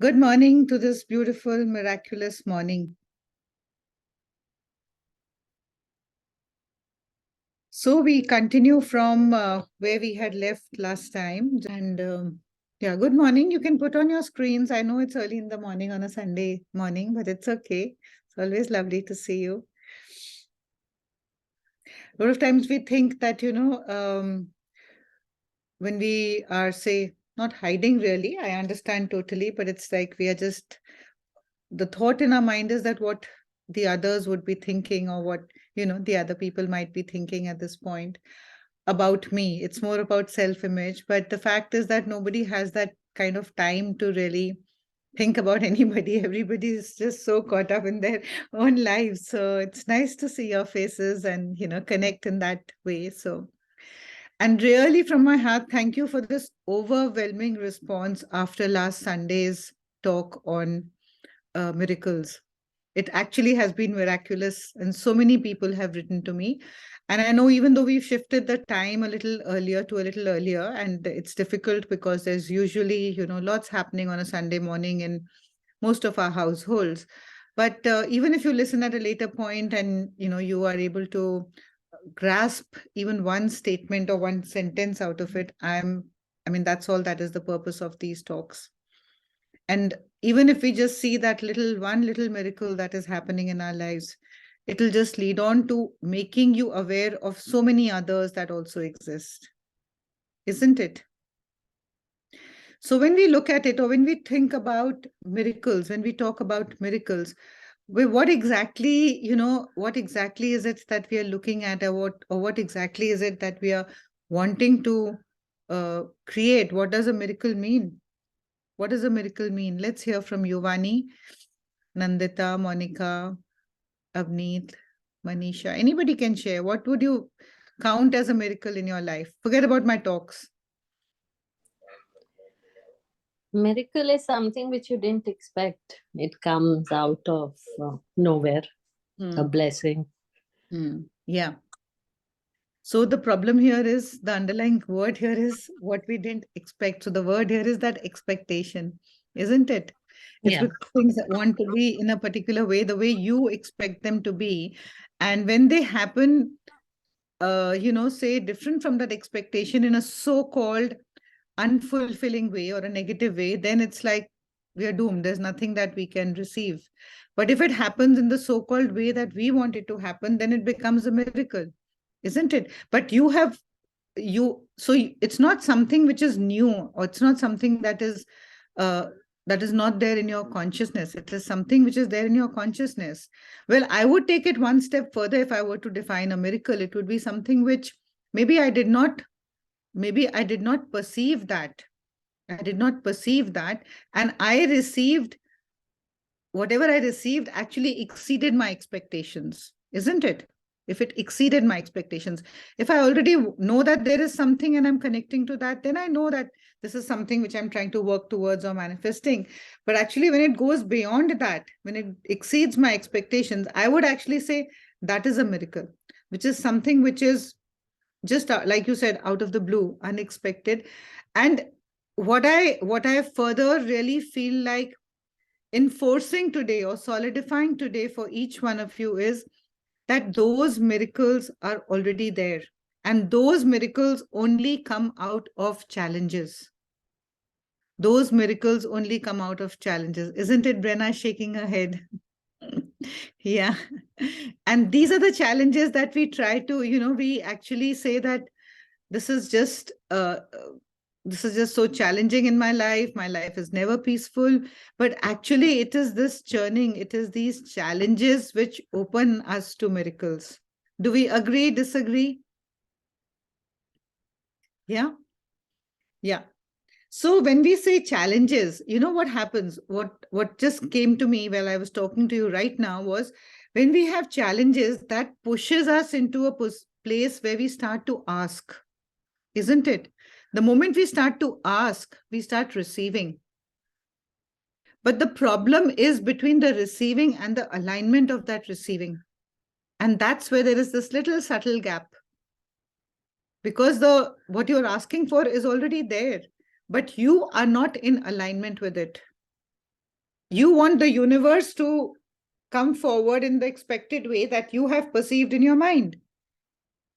Good morning to this beautiful, miraculous morning. So we continue from where we had left last time. And yeah, good morning. You can put on your screens. I know it's early in the morning on a Sunday morning, but it's okay. It's always lovely to see you. A lot of times we think that, when we are, say, not hiding really, I understand totally, but it's like we are just the thought in our mind is that what the others would be thinking or what the other people might be thinking at this point about me. It's more about self image, but the fact is that nobody has that kind of time to really think about anybody. Everybody is just so caught up in their own lives, so it's nice to see your faces and connect in that way. So, and really from my heart, thank you for this overwhelming response after last Sunday's talk on miracles. It actually has been miraculous, and so many people have written to me. And I know even though we've shifted the time a little earlier, and it's difficult because there's usually, lots happening on a Sunday morning in most of our households. But even if you listen at a later point and, you are able to grasp even one statement or one sentence out of it, I mean, that's all that is the purpose of these talks. And even if we just see that one little miracle that is happening in our lives, it'll just lead on to making you aware of so many others that also exist, isn't it? So when we look at it, or when we think about miracles, when we talk about miracles, what exactly, what exactly is it that we are looking at, or what exactly is it that we are wanting to create? What does a miracle mean? What does a miracle mean? Let's hear from Yuvani, Nandita, Monica, Avneet, Manisha. Anybody can share. What would you count as a miracle in your life? Forget about my talks. Miracle is something which you didn't expect. It comes out of nowhere, a blessing. Yeah. So the problem here is the underlying word here is what we didn't expect. So the word here is that expectation, isn't it? It's Yeah. because things want to be in a particular way, the way you expect them to be. And when they happen, say different from that expectation in a so-called unfulfilling way or a negative way, then it's like we are doomed. There's nothing that we can receive. But if it happens in the so-called way that we want it to happen, then it becomes a miracle, isn't it? But it's not something which is new, or it's not something uh, that is not there in your consciousness. It is something which is there in your consciousness. Well, I would take it one step further. If I were to define a miracle, it would be something which maybe I did not perceive that. I did not perceive that. And whatever I received actually exceeded my expectations, isn't it? If it exceeded my expectations, if I already know that there is something and I'm connecting to that, then I know that this is something which I'm trying to work towards or manifesting. But actually, when it goes beyond that, when it exceeds my expectations, I would actually say that is a miracle, which is something which is just like you said, out of the blue, unexpected. And what I further really feel like enforcing today or solidifying today for each one of you is that those miracles are already there, and those miracles only come out of challenges. Those miracles only come out of challenges, isn't it? Brenna shaking her head. Yeah. And these are the challenges that we try to, we actually say that this is just this is just so challenging in my life is never peaceful. But actually it is this churning, it is these challenges which open us to miracles. Do we agree, disagree? Yeah. Yeah. So when we say challenges, what happens, what just came to me while I was talking to you right now was, when we have challenges, that pushes us into a place where we start to ask, isn't it? The moment we start to ask, we start receiving. But the problem is between the receiving and the alignment of that receiving. And that's where there is this little subtle gap. Because what you're asking for is already there, but you are not in alignment with it. You want the universe to come forward in the expected way that you have perceived in your mind.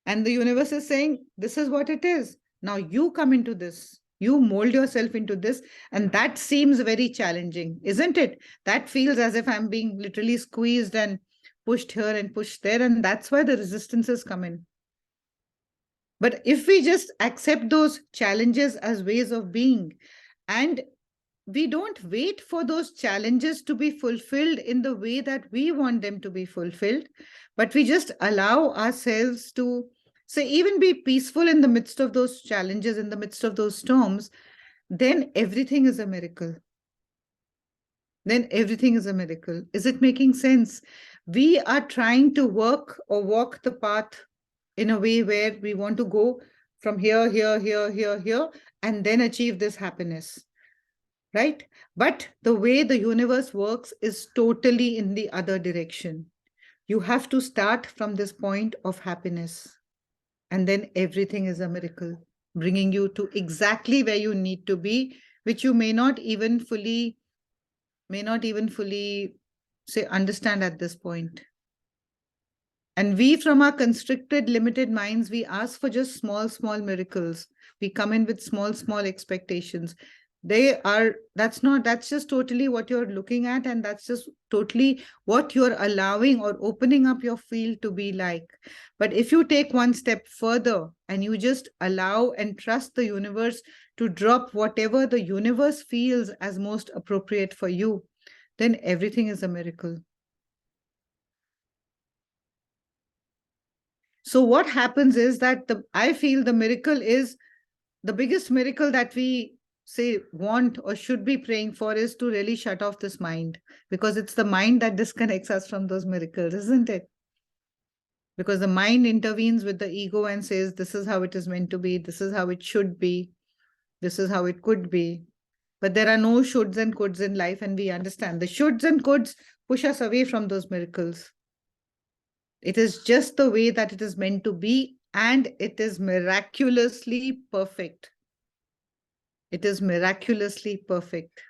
And the universe is saying, this is what it is. Now you come into this. You mold yourself into this. And that seems very challenging, isn't it? That feels as if I'm being literally squeezed and pushed here and pushed there. And that's why the resistances come in. But if we just accept those challenges as ways of being, and we don't wait for those challenges to be fulfilled in the way that we want them to be fulfilled, but we just allow ourselves to say, even be peaceful in the midst of those challenges, in the midst of those storms, then everything is a miracle. Then everything is a miracle. Is it making sense? We are trying to work or walk the path in a way where we want to go from here, here, here, here, here, and then achieve this happiness, right? But the way the universe works is totally in the other direction. You have to start from this point of happiness, and then everything is a miracle, bringing you to exactly where you need to be, which you may not even fully say understand at this point. And we, from our constricted, limited minds, we ask for just small, small miracles. We come in with small, small expectations. That's just totally what you're looking at. And that's just totally what you're allowing or opening up your field to be like. But if you take one step further and you just allow and trust the universe to drop whatever the universe feels as most appropriate for you, then everything is a miracle. So what happens is that I feel the miracle is the biggest miracle that we say want or should be praying for is to really shut off this mind, because it's the mind that disconnects us from those miracles, isn't it? Because the mind intervenes with the ego and says, this is how it is meant to be, this is how it should be, this is how it could be. But there are no shoulds and coulds in life, and we understand the shoulds and coulds push us away from those miracles. It is just the way that it is meant to be, and it is miraculously perfect. It is miraculously perfect.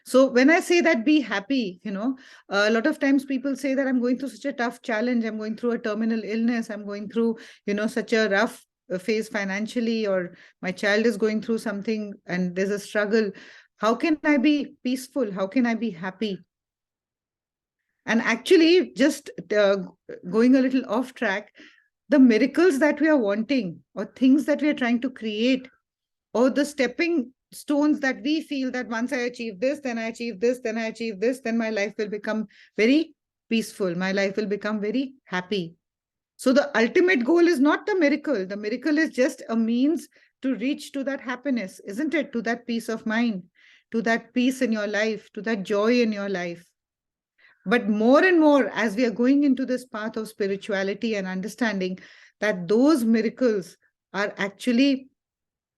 So when I say that be happy, a lot of times people say that I'm going through such a tough challenge, I'm going through a terminal illness, I'm going through, such a rough phase financially, or my child is going through something and there's a struggle. How can I be peaceful? How can I be happy? And actually, just going a little off track, the miracles that we are wanting, or things that we are trying to create, or the stepping stones that we feel that once I achieve this, then I achieve this, then I achieve this, then my life will become very peaceful. My life will become very happy. So the ultimate goal is not the miracle. The miracle is just a means to reach to that happiness, isn't it? To that peace of mind, to that peace in your life, to that joy in your life. But more and more, as we are going into this path of spirituality and understanding that those miracles are actually,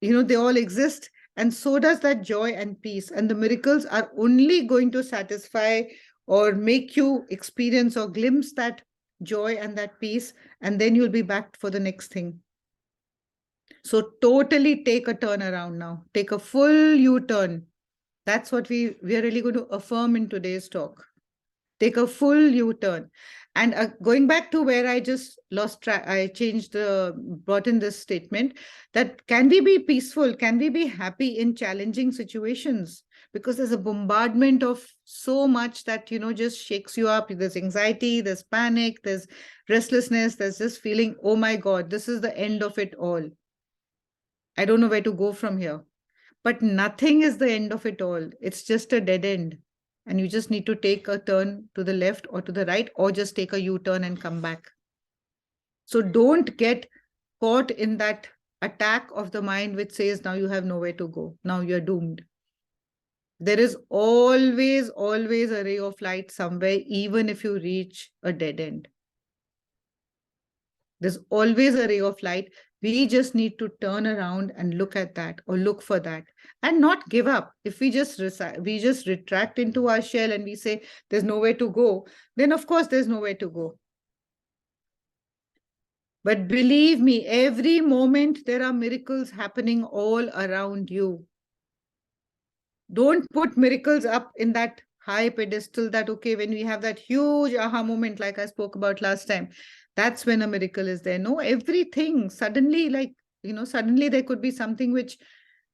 they all exist, and so does that joy and peace. And the miracles are only going to satisfy or make you experience or glimpse that joy and that peace, and then you'll be back for the next thing. So totally take a turn around now. Take a full U-turn. That's what we are really going to affirm in today's talk. Take a full U-turn. And going back to where I just lost track, I brought in this statement that can we be peaceful? Can we be happy in challenging situations? Because there's a bombardment of so much that, just shakes you up. There's anxiety, there's panic, there's restlessness, there's just feeling, oh my God, this is the end of it all. I don't know where to go from here. But nothing is the end of it all. It's just a dead end. And you just need to take a turn to the left or to the right, or just take a U-turn and come back. So don't get caught in that attack of the mind which says, now you have nowhere to go. Now you're doomed. There is always, always a ray of light somewhere, even if you reach a dead end. There's always a ray of light. We just need to turn around and look at that, or look for that, and not give up. If we just retract into our shell and we say there's nowhere to go, then of course there's nowhere to go. But believe me, every moment there are miracles happening all around you. Don't put miracles up in that high pedestal that, okay, when we have that huge aha moment, like I spoke about last time, that's when a miracle is there. No, everything suddenly, like, suddenly there could be something which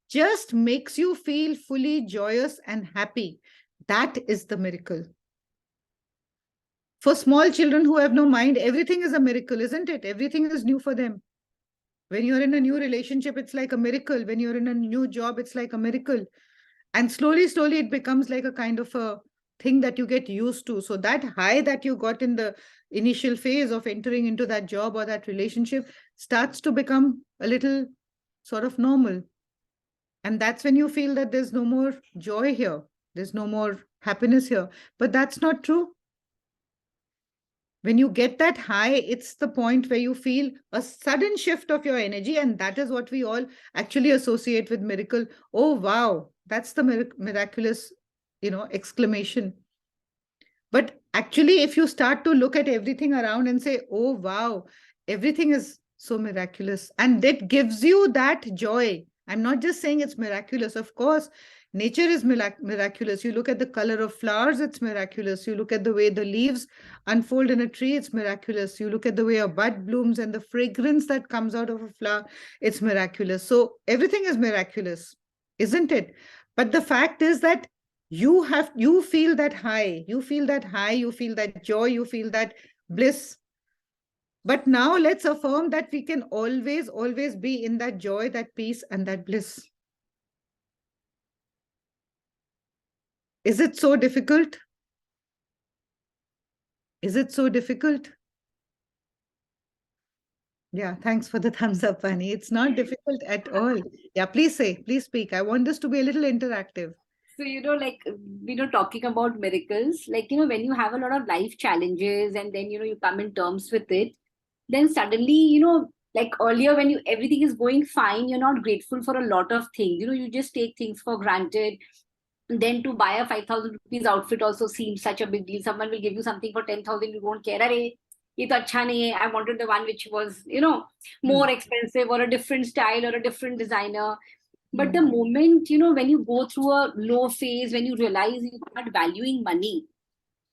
just makes you feel fully joyous and happy. That is the miracle. For small children who have no mind, everything is a miracle, isn't it? Everything is new for them. When you're in a new relationship, it's like a miracle. When you're in a new job, it's like a miracle. And slowly it becomes like a kind of a thing that you get used to. So that high that you got in the initial phase of entering into that job or that relationship starts to become a little sort of normal. And that's when you feel that there's no more joy here, there's no more happiness here. But that's not true. When you get that high, it's the point where you feel a sudden shift of your energy, and that is what we all actually associate with miracle. Oh wow, that's the miraculous, exclamation. But actually, if you start to look at everything around and say, oh wow, everything is so miraculous, and that gives you that joy. I'm not just saying it's miraculous. Of course, nature is miraculous. You look at the color of flowers, it's miraculous. You look at the way the leaves unfold in a tree, it's miraculous. You look at the way a bud blooms and the fragrance that comes out of a flower, it's miraculous. So everything is miraculous, isn't it? But the fact is that you feel that high, you feel that joy, you feel that bliss. But now let's affirm that we can always be in that joy, that peace, and that bliss. Is it so difficult? Is it so difficult? Yeah, thanks for the thumbs up, Pani. It's not difficult at all. Yeah, please speak. I want this to be a little interactive. So, like, talking about miracles, like, when you have a lot of life challenges and then, you come in terms with it, then suddenly, like earlier when everything is going fine, you're not grateful for a lot of things. You just take things for granted. Then to buy a 5,000 rupees outfit also seems such a big deal. Someone will give you something for 10,000, you won't care. Arey, ye to acha nahi hai. I wanted the one which was, more expensive or a different style or a different designer. But the moment, when you go through a low phase, when you realize you start valuing money,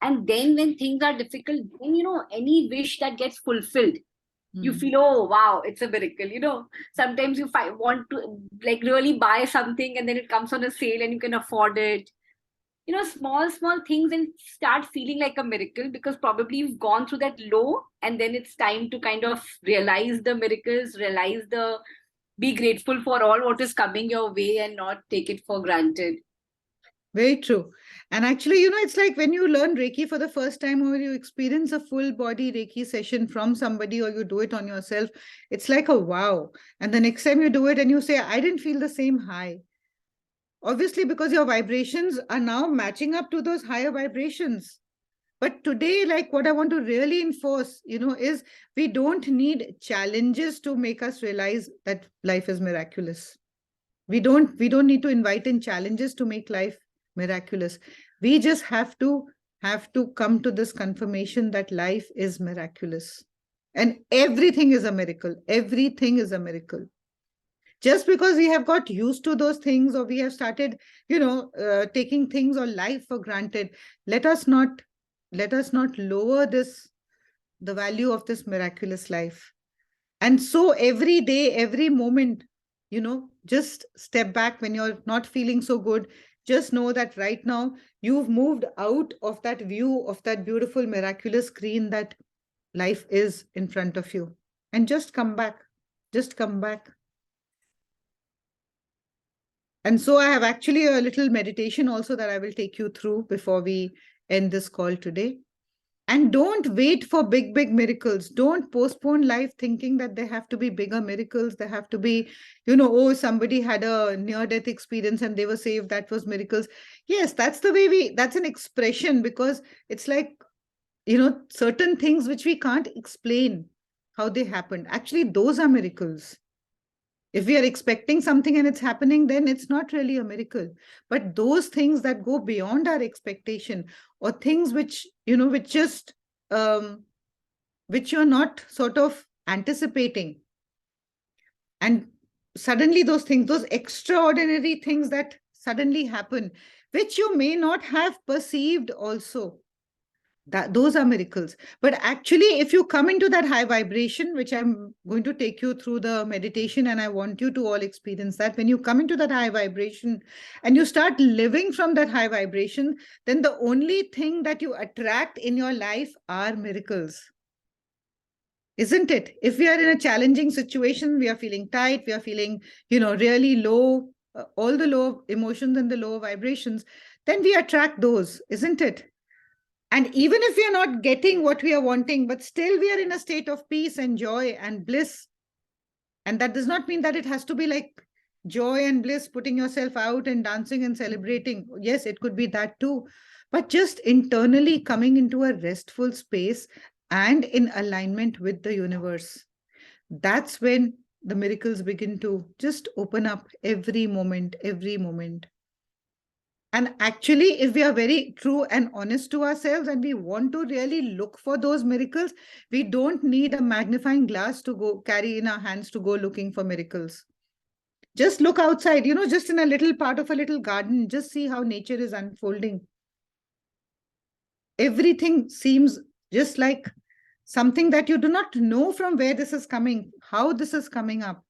and then when things are difficult, then, any wish that gets fulfilled, you feel, oh, wow, it's a miracle. Sometimes you want to like really buy something and then it comes on a sale and you can afford it. Small things and start feeling like a miracle because probably you've gone through that low and then it's time to kind of realize the miracles, be grateful for all what is coming your way and not take it for granted. Very true. And actually, it's like when you learn Reiki for the first time or you experience a full body Reiki session from somebody or you do it on yourself, it's like a wow. And the next time you do it and you say, I didn't feel the same high. Obviously, because your vibrations are now matching up to those higher vibrations. But today, like what I want to really enforce, is we don't need challenges to make us realize that life is miraculous. We don't need to invite in challenges to make life miraculous. We just have to come to this confirmation that life is miraculous. And everything is a miracle. Everything is a miracle. Just because we have got used to those things or we have started, taking things or life for granted, let us not lower the value of this miraculous life. And so every day, every moment, just step back when you're not feeling so good. Just know that right now you've moved out of that view of that beautiful, miraculous screen that life is in front of you. And just come back. Just come back. And so I have actually a little meditation also that I will take you through before we end this call today. And don't wait for big miracles. Don't postpone life thinking that there have to be bigger miracles. There have to be, oh, somebody had a near-death experience and they were saved. That was miracles. Yes, that's the way that's an expression because it's like, certain things which we can't explain how they happened. Actually, those are miracles. If we are expecting something and it's happening, then it's not really a miracle. But those things that go beyond our expectation or things which, which just, which you're not sort of anticipating. And suddenly those things, those extraordinary things that suddenly happen, which you may not have perceived also. That those are miracles. But actually, if you come into that high vibration, which I'm going to take you through the meditation, and I want you to all experience that, when you come into that high vibration and you start living from that high vibration, then the only thing that you attract in your life are miracles. Isn't it? If we are in a challenging situation, we are feeling tight, we are feeling, really low, all the low emotions and the low vibrations, then we attract those, isn't it? And even if we are not getting what we are wanting, but still we are in a state of peace and joy and bliss. And that does not mean that it has to be like joy and bliss, putting yourself out and dancing and celebrating. Yes, it could be that too. But just internally coming into a restful space and in alignment with the universe. That's when the miracles begin to just open up every moment, every moment. And actually, if we are very true and honest to ourselves and we want to really look for those miracles, we don't need a magnifying glass to go carry in our hands to go looking for miracles. Just look outside, just in a little part of a little garden, just see how nature is unfolding. Everything seems just like something that you do not know from where this is coming, how this is coming up.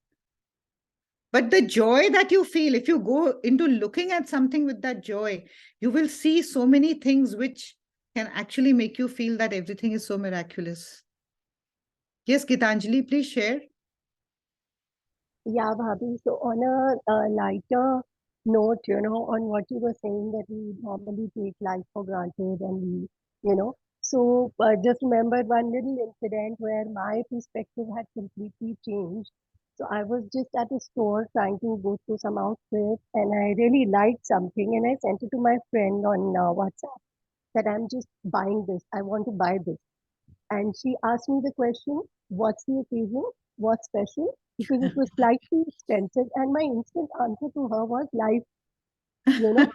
But the joy that you feel, if you go into looking at something with that joy, you will see so many things which can actually make you feel that everything is so miraculous. Yes, Gitanjali, please share. Yeah, Bhabhi. So on a lighter note, on what you were saying that we normally take life for granted and so just remembered one little incident where my perspective had completely changed. So I was just at a store trying to go through some outfits and I really liked something and I sent it to my friend on WhatsApp that I'm just buying this. I want to buy this. And she asked me the question, what's the occasion? What's special? Because it was slightly expensive. And my instant answer to her was life, you know.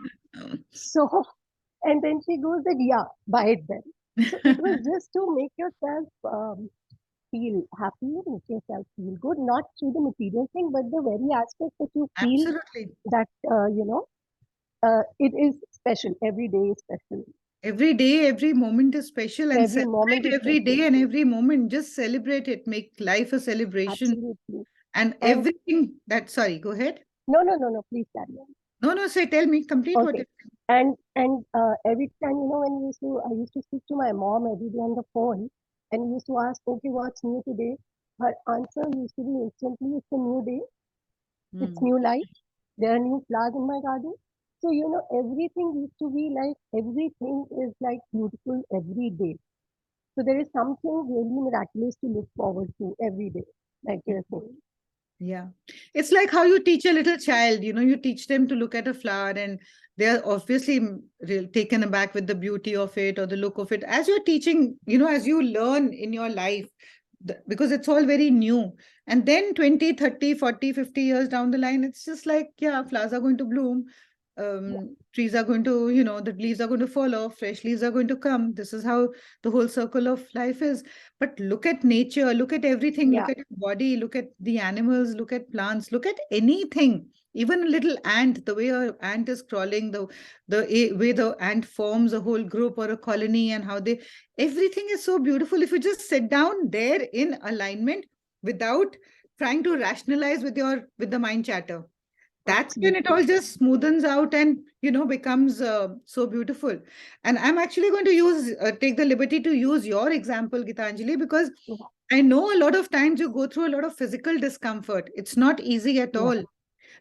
So, and then she goes that, yeah, buy it then. So it was just to make yourself feel happy, make yourself feel good, not through the material thing, but the very aspect that you feel Absolutely. that, it is special. Every day is special. Every day, every moment is special, and Every moment celebrate is every special. day and every moment. Just celebrate it. Make life a celebration. Absolutely. And And everything that, sorry, go ahead. no, please carry on. No, no, say, tell me, complete what Okay. you And every time, when I used to speak to my mom every day on the phone, and used to ask, okay, what's new today? Her answer used to be instantly, it's a new day, it's Hmm. new life, there are new flowers in my garden. So, everything used to be like, everything is like beautiful every day. So there is something really miraculous to look forward to every day, like you're saying. Yeah. It's like how you teach a little child, you teach them to look at a flower and they're obviously taken aback with the beauty of it or the look of it. As you're teaching, as you learn in your life, because it's all very new. And then 20, 30, 40, 50 years down the line, it's just like, yeah, flowers are going to bloom. Trees are going to, the leaves are going to fall off, fresh leaves are going to come. This is how the whole circle of life is. But look at nature, look at everything, Yeah, look at your body, look at the animals, look at plants, look at anything. Even a little ant, the way an ant is crawling, the way the ant forms a whole group or a colony, and how they, everything is so beautiful. If you just sit down there in alignment without trying to rationalize with the mind chatter, that's when it absolutely. all just smoothens out and becomes so beautiful. And I'm actually going to take the liberty to use your example, Gitanjali, because Yeah, I know a lot of times you go through a lot of physical discomfort. It's not easy at yeah, all,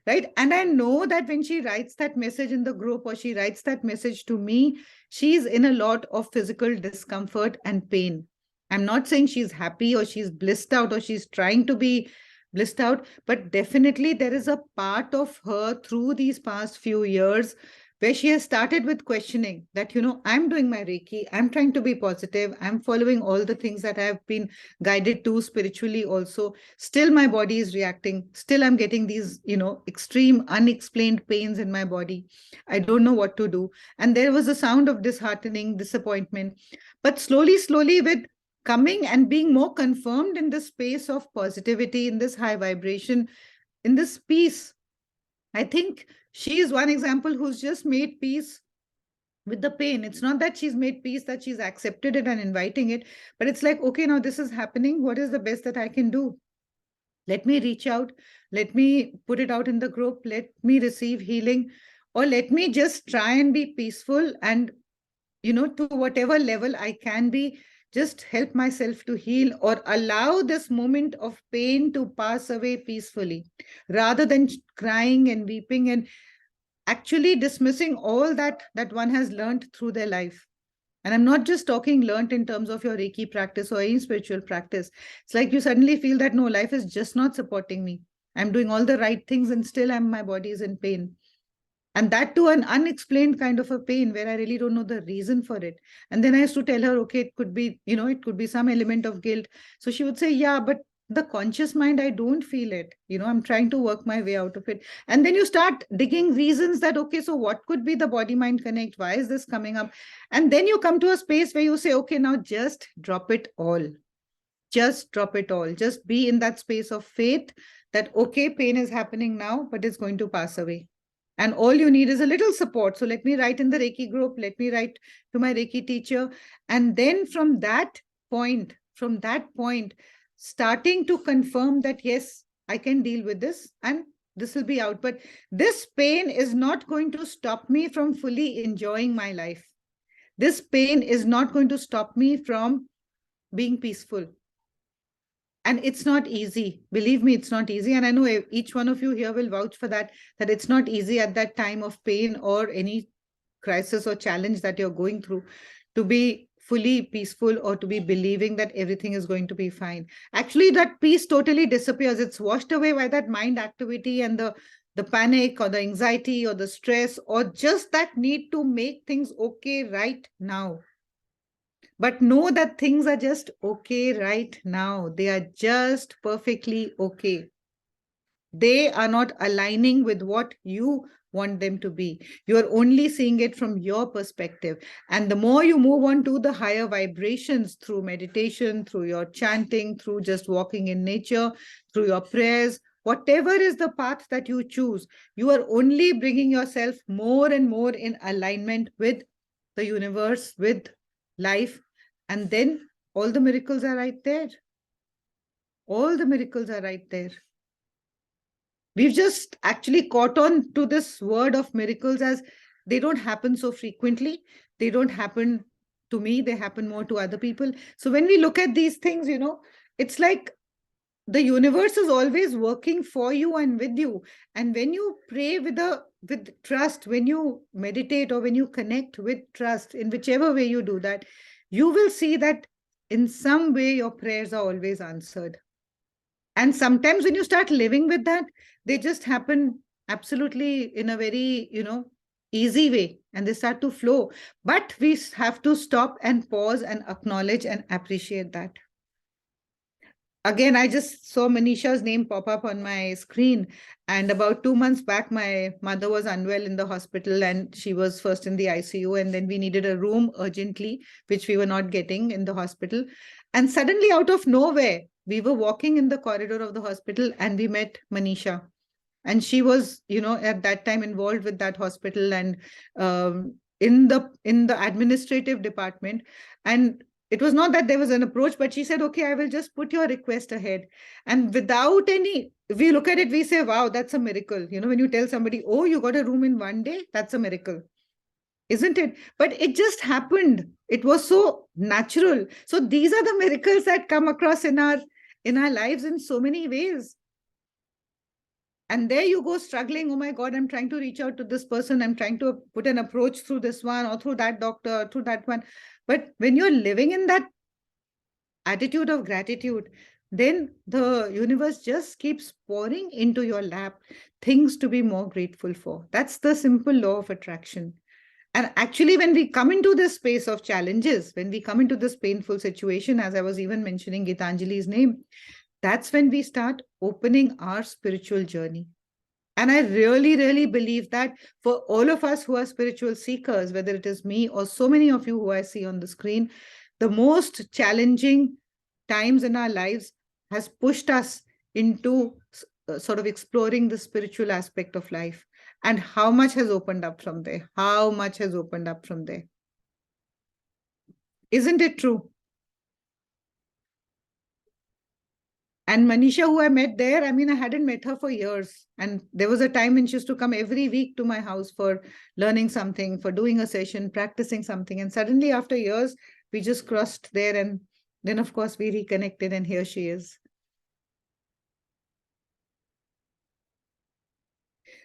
right? And I know that when she writes that message in the group or she writes that message to me, she's in a lot of physical discomfort and pain. I'm not saying she's happy or she's blissed out or she's trying to be blissed out, but definitely there is a part of her through these past few years where she has started with questioning that, I'm doing my Reiki, I'm trying to be positive, I'm following all the things that I've been guided to spiritually also. Still, my body is reacting. Still, I'm getting these, extreme unexplained pains in my body. I don't know what to do. And there was a sound of disheartening, disappointment. But slowly, slowly, with coming and being more confirmed in this space of positivity, in this high vibration, in this peace, I think she is one example who's just made peace with the pain. It's not that she's made peace, that she's accepted it and inviting it, but it's like, okay, now this is happening. What is the best that I can do? Let me reach out. Let me put it out in the group. Let me receive healing, or let me just try and be peaceful and, to whatever level I can be, just help myself to heal or allow this moment of pain to pass away peacefully, rather than crying and weeping and actually dismissing all that one has learned through their life. And I'm not just talking learned in terms of your Reiki practice or any spiritual practice. It's like you suddenly feel that no, life is just not supporting me. I'm doing all the right things and still my body is in pain. And that too, an unexplained kind of a pain where I really don't know the reason for it. And then I used to tell her, okay, it could be, it could be some element of guilt. So she would say, yeah, but the conscious mind, I don't feel it. I'm trying to work my way out of it. And then you start digging reasons that, okay, so what could be the body mind connect? Why is this coming up? And then you come to a space where you say, okay, now just drop it all. Just drop it all. Just be in that space of faith that, okay, pain is happening now, but it's going to pass away. And all you need is a little support. So let me write in the Reiki group, let me write to my Reiki teacher. And then from that point, starting to confirm that, yes, I can deal with this and this will be out. But this pain is not going to stop me from fully enjoying my life. This pain is not going to stop me from being peaceful. And it's not easy. Believe me, it's not easy. And I know each one of you here will vouch for that it's not easy at that time of pain or any crisis or challenge that you're going through to be fully peaceful or to be believing that everything is going to be fine. Actually, that peace totally disappears. It's washed away by that mind activity and the panic or the anxiety or the stress or just that need to make things okay right now. But know that things are just okay right now. They are just perfectly okay. They are not aligning with what you want them to be. You are only seeing it from your perspective. And the more you move on to the higher vibrations through meditation, through your chanting, through just walking in nature, through your prayers, whatever is the path that you choose, you are only bringing yourself more and more in alignment with the universe, with life. And then all the miracles are right there. All the miracles are right there. We've just actually caught on to this word of miracles as they don't happen so frequently. They don't happen to me. They happen more to other people. So when we look at these things, it's like the universe is always working for you and with you. And when you pray with trust, when you meditate or when you connect with trust, in whichever way you do that, you will see that in some way your prayers are always answered. And sometimes when you start living with that, they just happen absolutely in a very, easy way and they start to flow. But we have to stop and pause and acknowledge and appreciate that. Again, I just saw Manisha's name pop up on my screen. And about 2 months back, my mother was unwell in the hospital and she was first in the ICU. And then we needed a room urgently, which we were not getting in the hospital. And suddenly, out of nowhere, we were walking in the corridor of the hospital and we met Manisha. And she was, at that time involved with that hospital and in the administrative department. And it was not that there was an approach, but she said, okay, I will just put your request ahead. And without any, if we look at it, we say, wow, that's a miracle. When you tell somebody, oh, you got a room in one day, that's a miracle, isn't it? But it just happened. It was so natural. So these are the miracles that come across in our lives in so many ways. And there you go struggling. Oh my God, I'm trying to reach out to this person. I'm trying to put an approach through this one or through that doctor, through that one. But when you're living in that attitude of gratitude, then the universe just keeps pouring into your lap things to be more grateful for. That's the simple law of attraction. And actually, when we come into this space of challenges, when we come into this painful situation, as I was even mentioning Gitanjali's name, that's when we start opening our spiritual journey. And I really, really believe that for all of us who are spiritual seekers, whether it is me or so many of you who I see on the screen, the most challenging times in our lives has pushed us into sort of exploring the spiritual aspect of life, and how much has opened up from there. How much has opened up from there. Isn't it true? And Manisha, who I met there, I mean, I hadn't met her for years. And there was a time when she used to come every week to my house for learning something, for doing a session, practicing something. And suddenly, after years, we just crossed there. And then, of course, we reconnected, and here she is.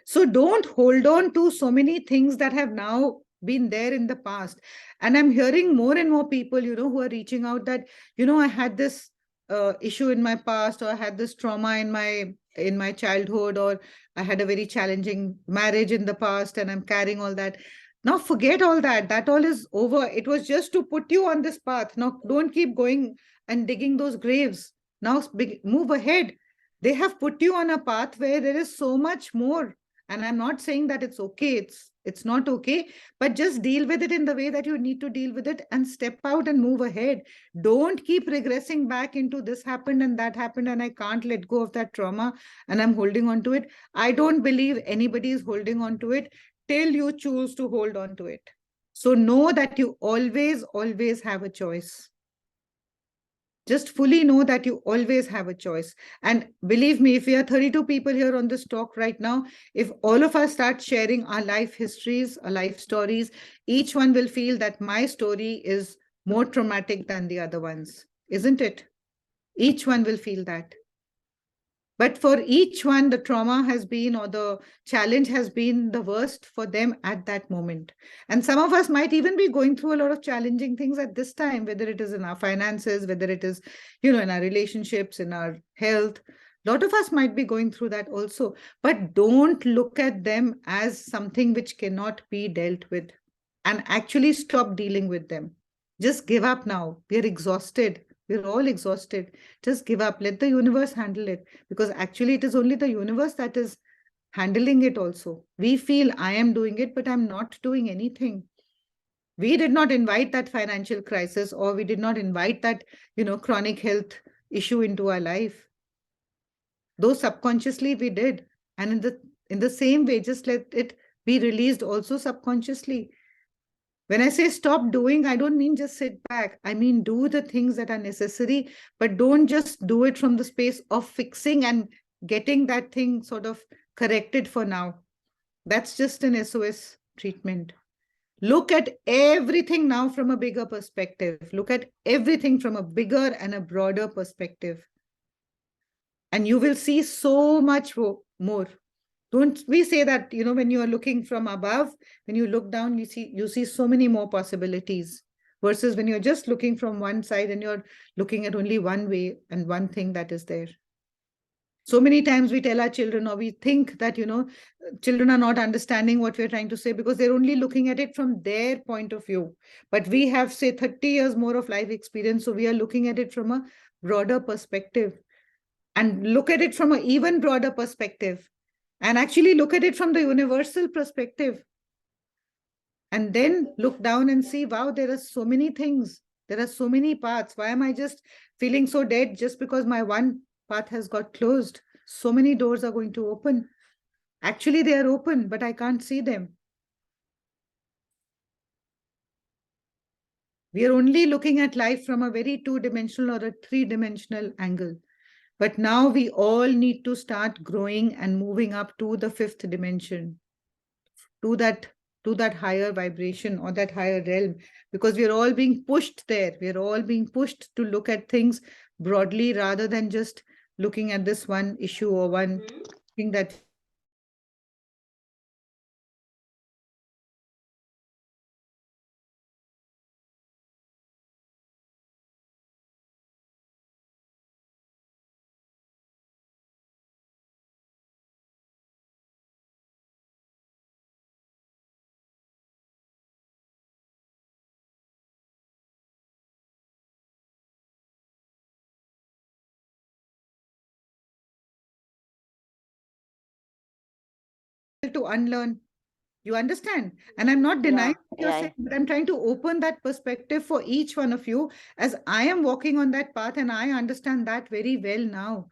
So don't hold on to so many things that have now been there in the past. And I'm hearing more and more people, who are reaching out that, I had this issue in my past, or I had this trauma in my childhood, or I had a very challenging marriage in the past, and I'm carrying all that. Now forget all that. That all is over. It was just to put you on this path. Now don't keep going and digging those graves. Now move ahead. They have put you on a path where there is so much more. And I'm not saying that it's okay. It's not okay, but just deal with it in the way that you need to deal with it, and step out and move ahead. Don't keep regressing back into this happened and that happened, and I can't let go of that trauma, and I'm holding on to it. I don't believe anybody is holding on to it till you choose to hold on to it. So know that you always have a choice. Just fully know that you always have a choice. And believe me, if we are 32 people here on this talk right now, if all of us start sharing our life histories, our life stories, each one will feel that my story is more traumatic than the other ones, isn't it? Each one will feel that. But for each one, the trauma has been, or the challenge has been the worst for them at that moment. And some of us might even be going through a lot of challenging things at this time, whether it is in our finances, whether it is, in our relationships, in our health. A lot of us might be going through that also. But don't look at them as something which cannot be dealt with, and actually stop dealing with them. Just give up now. We are exhausted. We're all exhausted. Just give up. Let the universe handle it. Because actually, it is only the universe that is handling it also. We feel I am doing it, but I'm not doing anything. We did not invite that financial crisis, or we did not invite that, chronic health issue into our life. Though subconsciously we did. And in the same way, just let it be released also subconsciously. When I say stop doing, I don't mean just sit back. I mean, do the things that are necessary, but don't just do it from the space of fixing and getting that thing sort of corrected for now. That's just an SOS treatment. Look at everything now from a bigger perspective. Look at everything from a bigger and a broader perspective. And you will see so much more. Don't we say that, when you are looking from above, when you look down, you see so many more possibilities, versus when you're just looking from one side and you're looking at only one way and one thing that is there. So many times we tell our children, or we think that, children are not understanding what we're trying to say because they're only looking at it from their point of view. But we have, say, 30 years more of life experience. So we are looking at it from a broader perspective, and look at it from an even broader perspective. And actually look at it from the universal perspective. And then look down and see, wow, there are so many things. There are so many paths. Why am I just feeling so dead just because my one path has got closed? So many doors are going to open. Actually, they are open, but I can't see them. We are only looking at life from a very two-dimensional or a three-dimensional angle. But now we all need to start growing and moving up to the fifth dimension, to that higher vibration or that higher realm, because we're all being pushed there. We're all being pushed to look at things broadly rather than just looking at this one issue or one thing that to unlearn. You understand? And I'm not denying what you're saying, but I'm trying to open that perspective for each one of you, as I am walking on that path and I understand that very well now.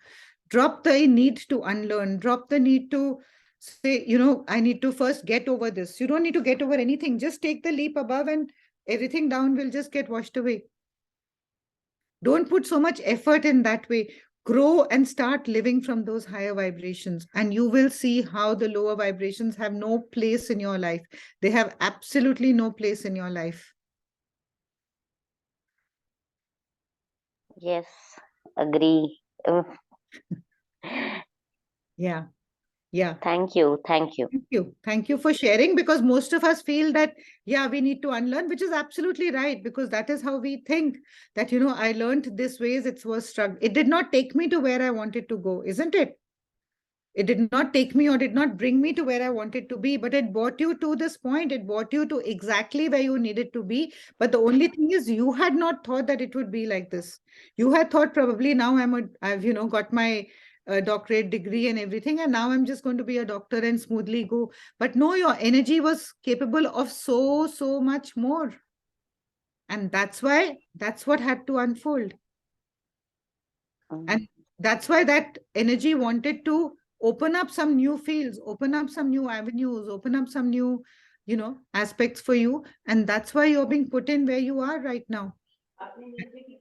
Drop the need to unlearn, drop the need to say, I need to first get over this. You don't need to get over anything. Just take the leap above and everything down will just get washed away. Don't put so much effort in that way. Grow and start living from those higher vibrations, and you will see how the lower vibrations have no place in your life. They have absolutely no place in your life. Yes, agree. Yeah. Yeah. Thank you. Thank you. Thank you. Thank you for sharing, because most of us feel that, yeah, we need to unlearn, which is absolutely right, because that is how we think that, I learned this ways, it was struggle. It did not take me to where I wanted to go, isn't it? It did not take me or did not bring me to where I wanted to be, but it brought you to this point. It brought you to exactly where you needed to be. But the only thing is, you had not thought that it would be like this. You had thought probably now I've got my doctorate degree and everything, and now I'm just going to be a doctor and smoothly go. But no, your energy was capable of so much more. And that's what had to unfold. And that's why that energy wanted to open up some new fields, open up some new avenues, open up some new, aspects for you. And that's why you're being put in where you are right now.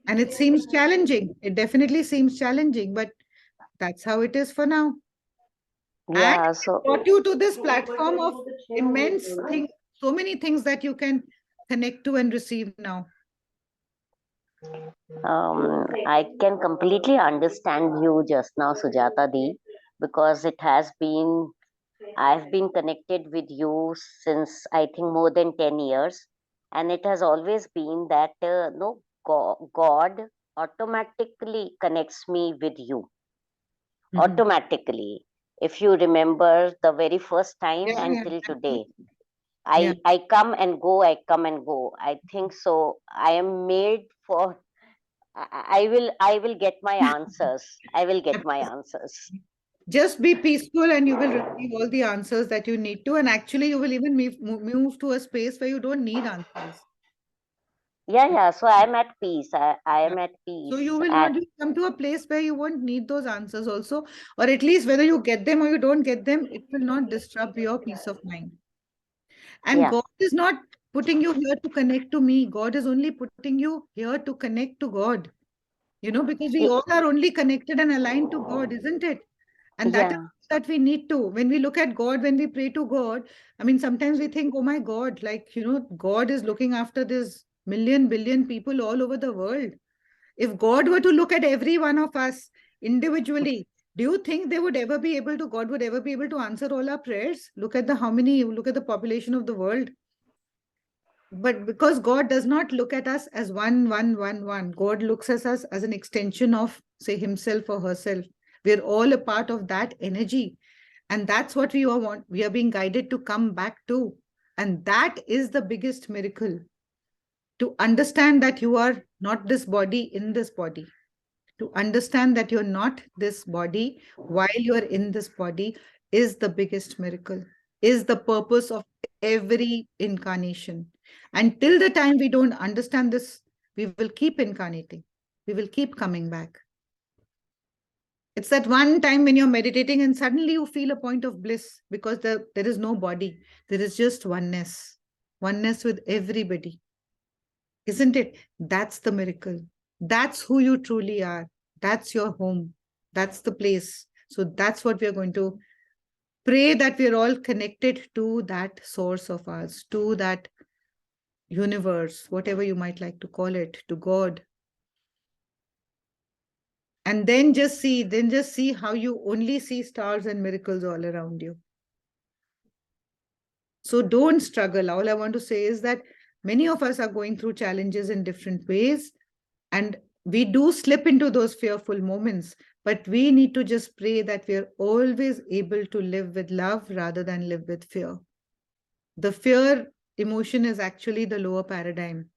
And it seems challenging. It definitely seems challenging, but that's how it is for now. And Yeah, it so brought you to this platform of immense things, so many things that you can connect to and receive now. I can completely understand you just now, Sujata Di, because I've been connected with you since I think more than 10 years. And it has always been that no, God automatically connects me with you. Automatically. If you remember the very first time Yeah, until today, yeah. I come and go, I come and go. I think so. I am made for I will get my answers. I will get my answers. Just be peaceful and you will receive all the answers that you need to. And actually, you will even move to a space where you don't need answers. Yeah, yeah. So I'm at peace. I Yeah. am at So peace. you will And not come to a place where you won't need those answers also, or at least whether you get them or you don't get them, it will not disrupt your peace of mind. And yeah, God is not putting you here to connect to me. God is only putting you here to connect to God. Because we y- all are only connected and aligned to God, isn't it? And that is yeah, that we need to. When we look at God, when we pray to God, I mean, sometimes we think, oh my God, like, God is looking after this million, billion people all over the world. If God were to look at every one of us individually, do you think God would ever be able to answer all our prayers? Look at the population of the world. But because God does not look at us as one, God looks at us as an extension of, say, himself or herself. We're all a part of that energy. And that's what we are being guided to come back to. And that is the biggest miracle, to understand that you are not this body in this body, to understand that you're not this body while you're in this body, is the biggest miracle, is the purpose of every incarnation. And till the time we don't understand this, we will keep incarnating, we will keep coming back. It's that one time when you're meditating and suddenly you feel a point of bliss, because there is no body, there is just oneness with everybody. Isn't it? That's the miracle. That's who you truly are. That's your home. That's the place. So that's what we are going to pray, that we're all connected to that source of ours, to that universe, whatever you might like to call it, to God. And then just see how you only see stars and miracles all around you. So don't struggle. All I want to say is that many of us are going through challenges in different ways. And we do slip into those fearful moments, but we need to just pray that we are always able to live with love rather than live with fear. The fear emotion is actually the lower paradigm.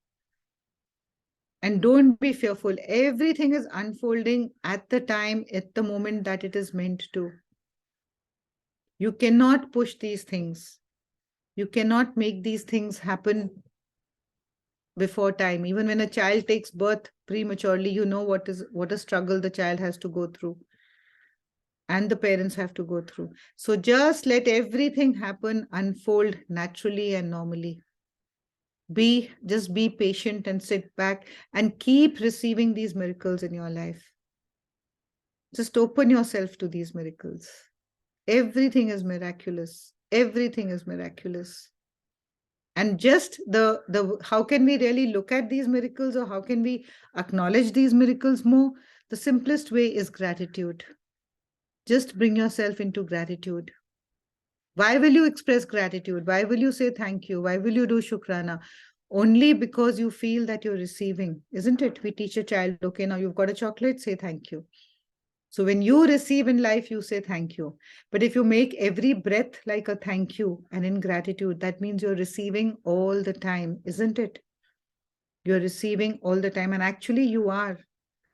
And don't be fearful. Everything is unfolding at the time, at the moment that it is meant to. You cannot push these things. You cannot make these things happen before time. Even when a child takes birth prematurely, you know what a struggle the child has to go through. and the parents have to go through. So just let everything happen, unfold naturally and normally. Just be patient and sit back and keep receiving these miracles in your life. Just open yourself to these miracles. Everything is miraculous. Everything is miraculous. And just the how can we really look at these miracles, or how can we acknowledge these miracles more? The simplest way is gratitude. Just bring yourself into gratitude. Why will you express gratitude? Why will you say thank you? Why will you do shukrana? Only because you feel that you're receiving, isn't it? We teach a child, okay, now you've got a chocolate, say thank you. So when you receive in life, you say thank you. But if you make every breath like a thank you and in gratitude, that means you're receiving all the time, isn't it? You're receiving all the time. And actually, you are.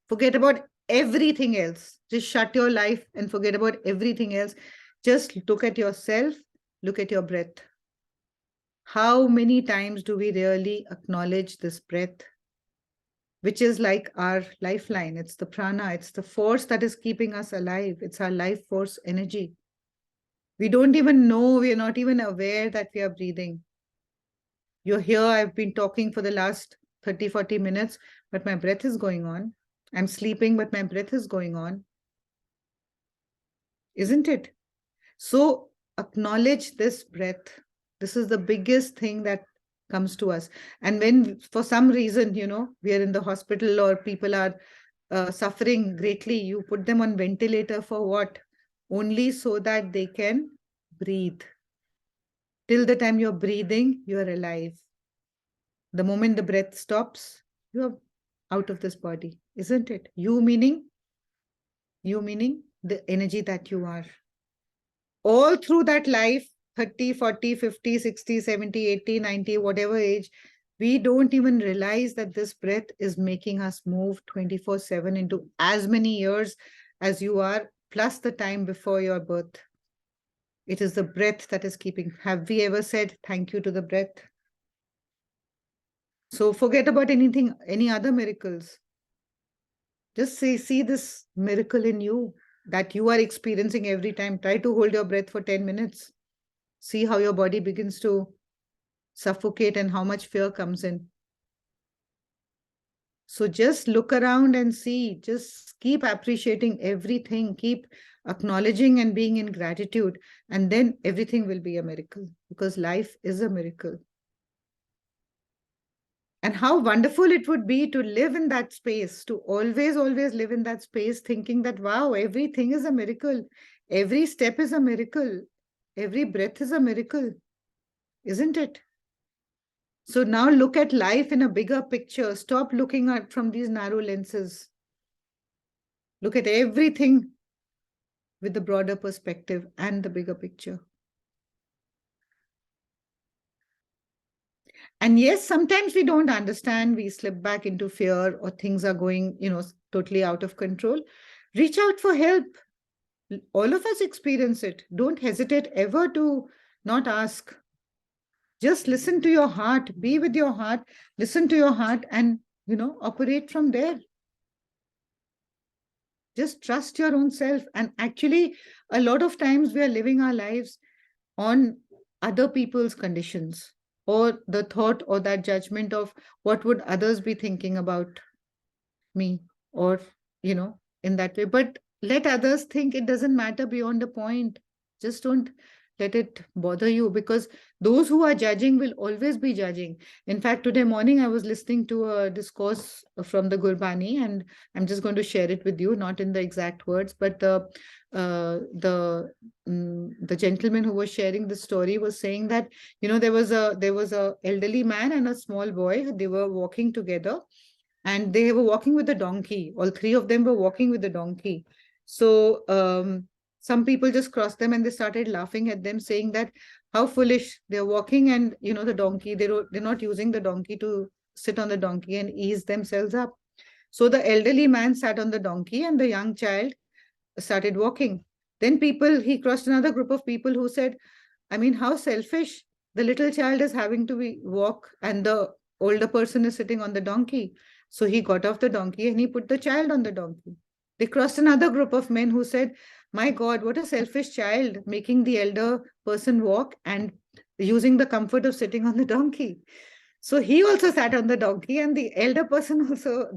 Forget about everything else. Just shut your life and forget about everything else. Just look at yourself, look at your breath. How many times do we really acknowledge this breath, which is like our lifeline? It's the prana, it's the force that is keeping us alive. It's our life force energy. We don't even know, we are not even aware that we are breathing. You're here, I've been talking for the last 30, 40 minutes, but my breath is going on. I'm sleeping, but my breath is going on. Isn't it? So acknowledge this breath. This is the biggest thing that comes to us. And when for some reason, we are in the hospital or people are suffering greatly, you put them on ventilator for what? Only so that they can breathe. Till the time you're breathing, you are alive. The moment the breath stops, you're out of this body, isn't it? You meaning the energy that you are. All through that life, 30, 40, 50, 60, 70, 80, 90, whatever age, we don't even realize that this breath is making us move 24/7 into as many years as you are, plus the time before your birth. It is the breath that is keeping. Have we ever said thank you to the breath? So forget about anything, any other miracles. Just see this miracle in you that you are experiencing every time. Try to hold your breath for 10 minutes. See how your body begins to suffocate and how much fear comes in. So just look around and see, just keep appreciating everything, keep acknowledging and being in gratitude, and then everything will be a miracle, because life is a miracle. And how wonderful it would be to live in that space, to always live in that space, thinking that, wow, everything is a miracle. Every step is a miracle. Every breath is a miracle, isn't it? So now look at life in a bigger picture. Stop looking at from these narrow lenses. Look at everything with the broader perspective and the bigger picture. And yes, sometimes we don't understand. We slip back into fear, or things are going, totally out of control. Reach out for help. All of us experience it. Don't hesitate ever to not ask. Just listen to your heart, be with your heart, listen to your heart, and, operate from there. Just trust your own self. And actually, a lot of times we are living our lives on other people's conditions, or the thought or that judgment of what would others be thinking about me, or, in that way. But let others think, it doesn't matter beyond a point. Just don't let it bother you, because those who are judging will always be judging. In fact, today morning I was listening to a discourse from the Gurbani, and I'm just going to share it with you, not in the exact words, but the gentleman who was sharing the story was saying that, there was a elderly man and a small boy. They were walking together, and they were walking with a donkey. All three of them were walking with a donkey. So some people just crossed them and they started laughing at them, saying that how foolish, they're walking, and the donkey, they're not using the donkey to sit on the donkey and ease themselves up. So the elderly man sat on the donkey and the young child started walking. Then he crossed another group of people who said, I mean, how selfish. The little child is having to walk and the older person is sitting on the donkey. So he got off the donkey and he put the child on the donkey. They crossed another group of men who said, my God, what a selfish child, making the elder person walk and using the comfort of sitting on the donkey. So he also sat on the donkey, and the elder person also,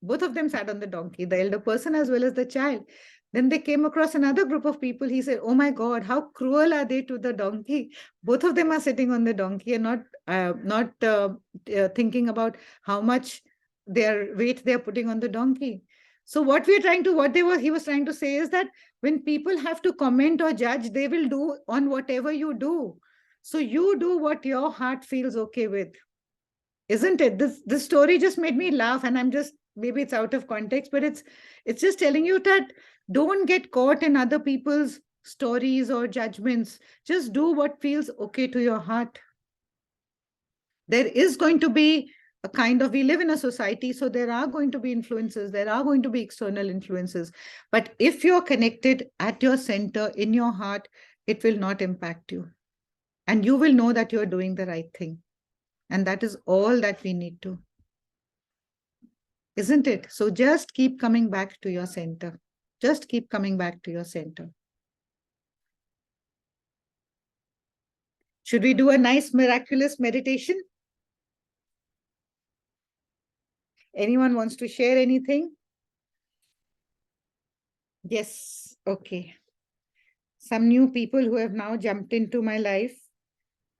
both of them sat on the donkey, the elder person as well as the child. Then they came across another group of people. He said, oh my God, how cruel are they to the donkey? Both of them are sitting on the donkey and not thinking about how much their weight they're putting on the donkey. So he was trying to say is that when people have to comment or judge, they will do on whatever you do. So you do what your heart feels okay with. Isn't it? This story just made me laugh, and I'm just, maybe it's out of context, but it's just telling you that don't get caught in other people's stories or judgments. Just do what feels okay to your heart. There is going to be a kind of, we live in a society, so there are going to be influences, there are going to be external influences. But if you're connected at your center, in your heart, it will not impact you. And you will know that you're doing the right thing. And that is all that we need to. Isn't it? So just keep coming back to your center. Just keep coming back to your center. Should we do a nice miraculous meditation? Anyone wants to share anything? Yes. Okay. Some new people who have now jumped into my life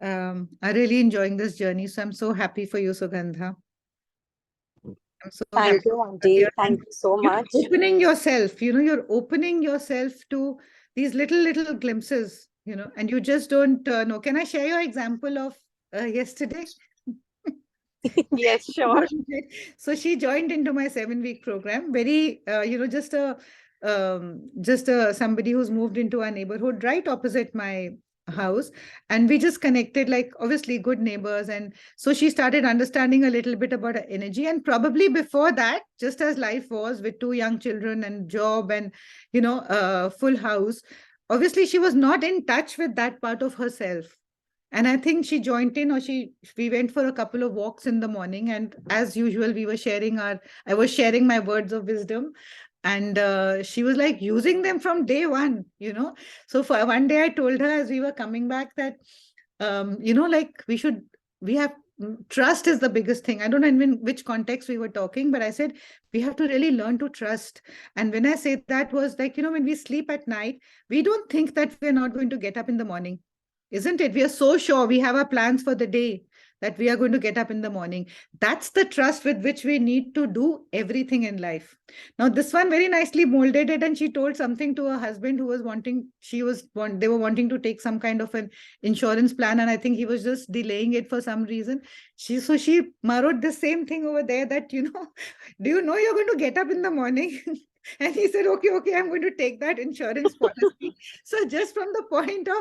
are really enjoying this journey. So I'm so happy for you, Sugandha. I'm so Thank happy. you, Auntie. Thank you so You're much. opening yourself, you're opening yourself to these little glimpses, and you just don't know. Can I share your example of yesterday? Yes, sure. So she joined into my 7-week program. Very, just somebody who's moved into our neighborhood right opposite my house, and we just connected, like obviously good neighbors. And so she started understanding a little bit about her energy. And probably before that, just as life was with 2 young children and job and full house, obviously she was not in touch with that part of herself. And I think she joined in, or we went for a couple of walks in the morning. And as usual, I was sharing my words of wisdom. And she was like using them from day one. So for one day, I told her as we were coming back that, like we have, trust is the biggest thing. I don't know in which context we were talking, but I said, we have to really learn to trust. And when I say that was like, when we sleep at night, we don't think that we're not going to get up in the morning. Isn't it? We are so sure we have our plans for the day that we are going to get up in the morning. That's the trust with which we need to do everything in life. Now, this one very nicely molded it, and she told something to her husband who was they were wanting to take some kind of an insurance plan, and I think he was just delaying it for some reason. She wrote the same thing over there that, do you know you're going to get up in the morning? And he said, okay, I'm going to take that insurance policy. So just from the point of,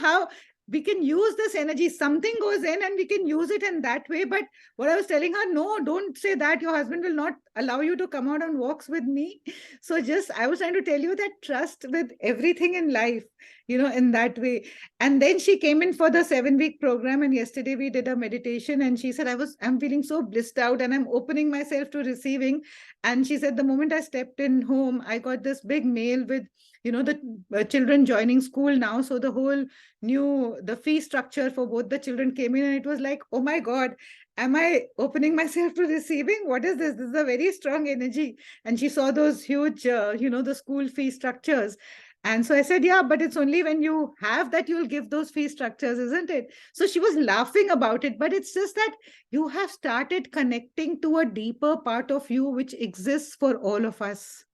how we can use this energy, something goes in and we can use it in that way. But what I was telling her, no, don't say that. Your husband will not allow you to come out on walks with me. So I was trying to tell you that trust with everything in life, in that way. And then she came in for the 7-week program. And yesterday we did a meditation, and she said, I'm feeling so blissed out and I'm opening myself to receiving. And she said, the moment I stepped in home, I got this big mail with, the children joining school now. So the fee structure for both the children came in, and it was like, oh my God, am I opening myself to receiving? What is this? This is a very strong energy. And she saw those huge, the school fee structures. And so I said, yeah, but it's only when you have that you'll give those fee structures, isn't it? So she was laughing about it, but it's just that you have started connecting to a deeper part of you, which exists for all of us.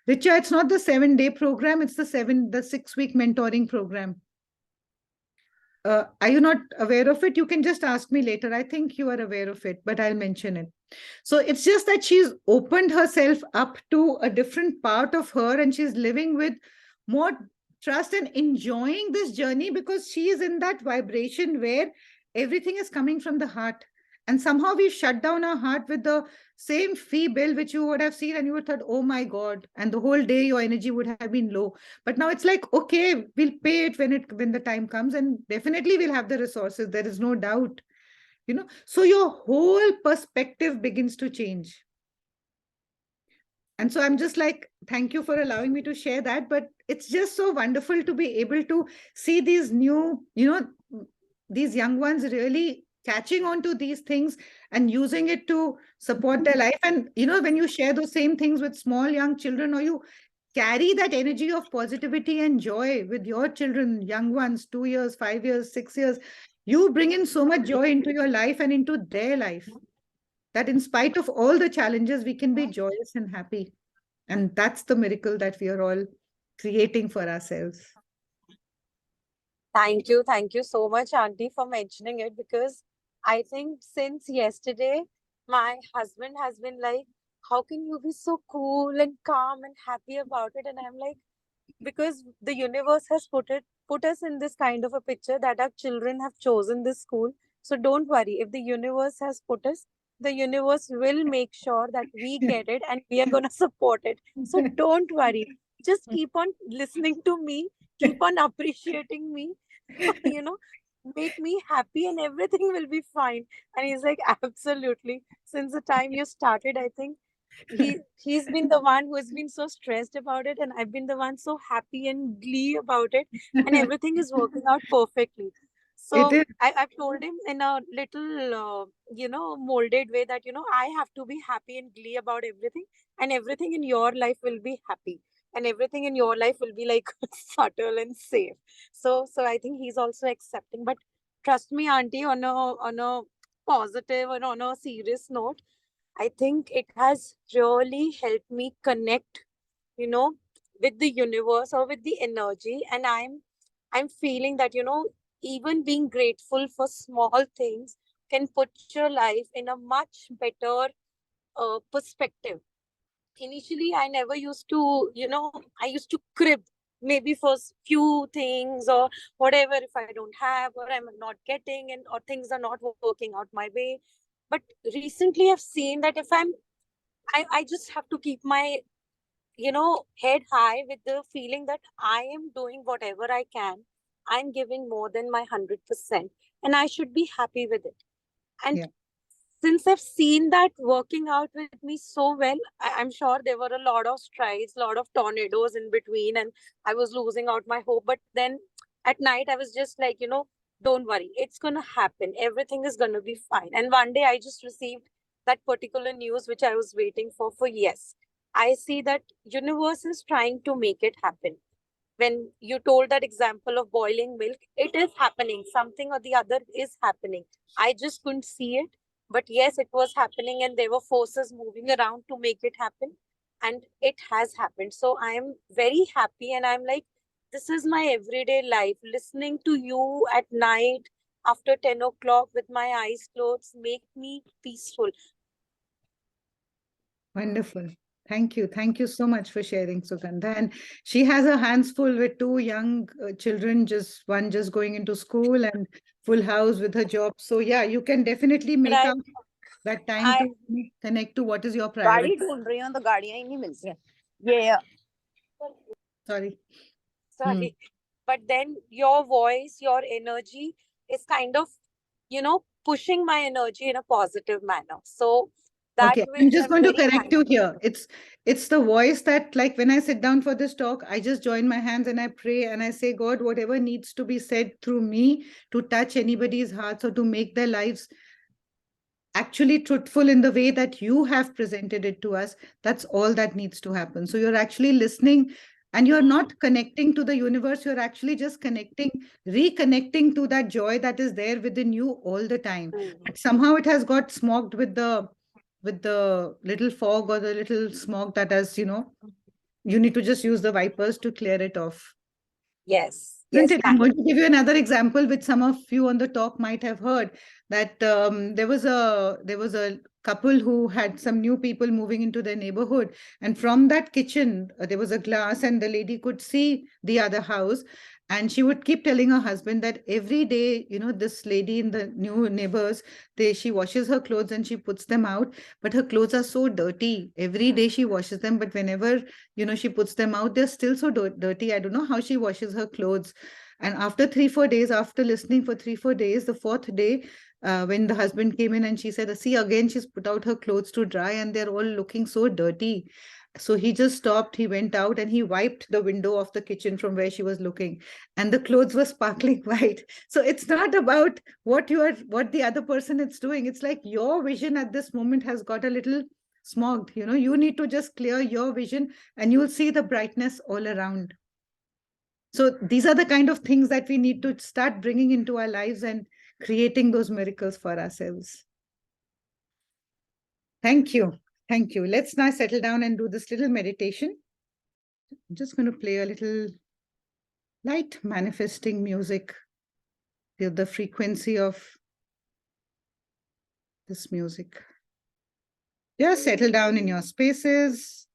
Richa, it's not the 7-day program, it's the 6-week mentoring program. Are you not aware of it? You can just ask me later. I think you are aware of it, but I'll mention it. So it's just that she's opened herself up to a different part of her, and she's living with more trust and enjoying this journey because she is in that vibration where everything is coming from the heart. And somehow we've shut down our heart with the same fee bill, which you would have seen and you would have thought, oh my God, and the whole day your energy would have been low. But now it's like, okay, we'll pay it when the time comes, and definitely we'll have the resources. There is no doubt. So your whole perspective begins to change. And so I'm just like, thank you for allowing me to share that. But it's just so wonderful to be able to see these new, these young ones really catching on to these things and using it to support their life. And, when you share those same things with small young children, or you carry that energy of positivity and joy with your children, young ones, 2 years, 5 years, 6 years, you bring in so much joy into your life and into their life, that in spite of all the challenges, we can be joyous and happy. And that's the miracle that we are all creating for ourselves. Thank you so much, Auntie, for mentioning it, because I think since yesterday, my husband has been like, how can you be so cool and calm and happy about it? And I'm like, because the universe has put us in this kind of a picture that our children have chosen this school. So don't worry, if the universe has put us, the universe will make sure that we get it and we are going to support it. So don't worry, just keep on listening to me, keep on appreciating me, you know, make me happy and everything will be fine. And he's like, absolutely, since the time you started, I think he's been the one who has been so stressed about it, and I've been the one so happy and glee about it, and everything is working out perfectly. It So is. I've told him in a little molded way that I have to be happy and glee about everything, and everything in your life will be happy, and everything in your life will be like subtle and safe. So I think he's also accepting. But trust me, Auntie, on a positive and on a serious note, I think it has really helped me connect, you know, with the universe or with the energy. And I'm feeling that, even being grateful for small things can put your life in a much better perspective. Initially, I never used to, I used to crib maybe for few things or whatever, if I don't have or I'm not getting, and or things are not working out my way. But recently I've seen that if I just have to keep my, head high with the feeling that I am doing whatever I can. I'm giving more than my 100%, and I should be happy with it. And Yeah. since I've seen that working out with me so well, I'm sure there were a lot of strides, a lot of tornadoes in between, and I was losing out my hope. But then at night, I was just like, don't worry, it's gonna happen. Everything is gonna be fine. And one day, I just received that particular news which I was waiting for years. I see that universe is trying to make it happen. When you told that example of boiling milk, it is happening. Something or the other is happening. I just couldn't see it, but yes, it was happening, and there were forces moving around to make it happen, and it has happened. So I am very happy, and I'm like, this is my everyday life. Listening to you at night after 10 o'clock with my eyes closed make me peaceful. Wonderful. Thank you. Thank you so much for sharing, Sugandha. And she has her hands full with two young children, just one just going into school and full house with her job. So yeah, you can definitely And make I out that time I to connect to what is your गाड़ी priority. ढूंढ रही हूँ तो गाड़ियां ही नहीं मिल रही हैं. Sorry. Sorry. But then your voice, your energy is kind of, pushing my energy in a positive manner. So that Okay, I'm way just I'm going to very correct you thankful. here. It's the voice that, like, when I sit down for this talk, I just join my hands and I pray and I say, God, whatever needs to be said through me to touch anybody's hearts or to make their lives actually truthful in the way that you have presented it to us, that's all that needs to happen. So you're actually listening and you're not connecting to the universe, you're actually just connecting, reconnecting to that joy that is there within you all the time. But somehow it has got smogged with the little fog or the little smog that has, you need to just use the wipers to clear it off. Yes, Isn't yes, it? I'm going to give you another example, which some of you on the talk might have heard. That there was a couple who had some new people moving into their neighborhood, and from that kitchen there was a glass, and the lady could see the other house, and she would keep telling her husband that every day, this lady in the new neighbors, she washes her clothes and she puts them out, but her clothes are so dirty. Every day she washes them, but whenever she puts them out, they're still so dirty. I don't know how she washes her clothes. And after 3 4 days, after listening for 3 4 days, the fourth day, when the husband came in and she said, see, again she's put out her clothes to dry and they're all looking so dirty. So he just stopped, he went out and he wiped the window of the kitchen from where she was looking, and the clothes were sparkling white. So it's not about what the other person is doing. It's like your vision at this moment has got a little smogged. You need to just clear your vision and you'll see the brightness all around. So these are the kind of things that we need to start bringing into our lives and creating those miracles for ourselves. Thank you. Thank you. Let's now settle down and do this little meditation. I'm just going to play a little light manifesting music, the frequency of this music. Just settle down in your spaces.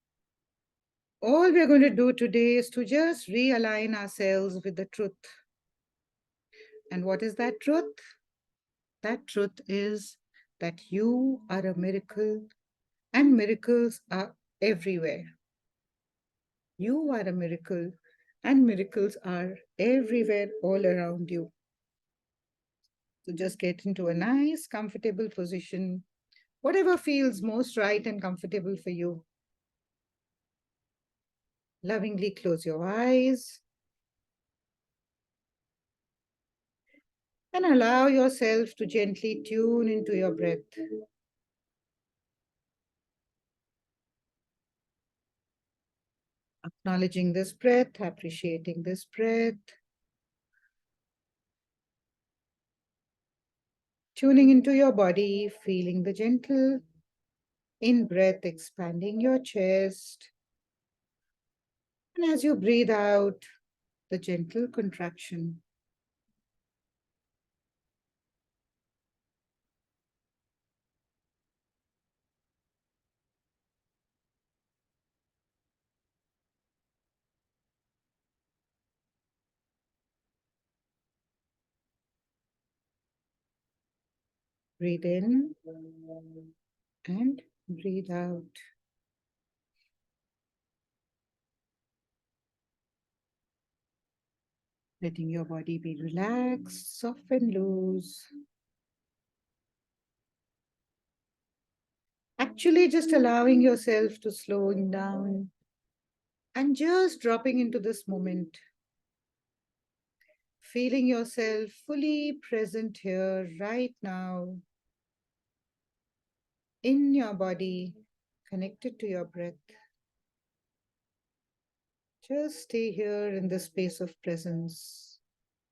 All we're going to do today is to just realign ourselves with the truth. And what is that truth? That truth is that you are a miracle and miracles are everywhere. You are a miracle and miracles are everywhere all around you. So just get into a nice, comfortable position, whatever feels most right and comfortable for you. Lovingly close your eyes and allow yourself to gently tune into your breath. Acknowledging this breath, appreciating this breath, tuning into your body, feeling the gentle in-breath, expanding your chest. And as you breathe out, the gentle contraction. Breathe in and breathe out. Letting your body be relaxed, soft and loose. Actually, just allowing yourself to slowing down and just dropping into this moment. Feeling yourself fully present here right now in your body, connected to your breath. Just stay here in the space of presence,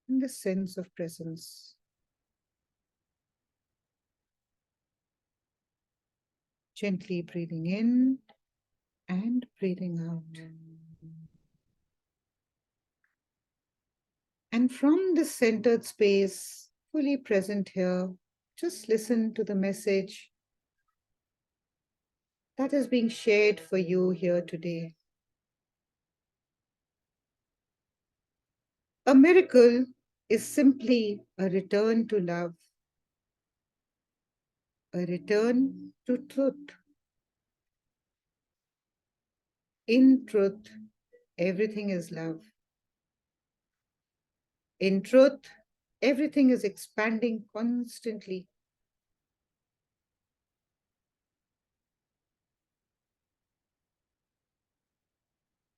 in the sense of presence. Gently breathing in and breathing out. And from this centered space, fully present here, just listen to the message that is being shared for you here today. A miracle is simply a return to love, a return to truth. In truth, everything is love. In truth, everything is expanding constantly.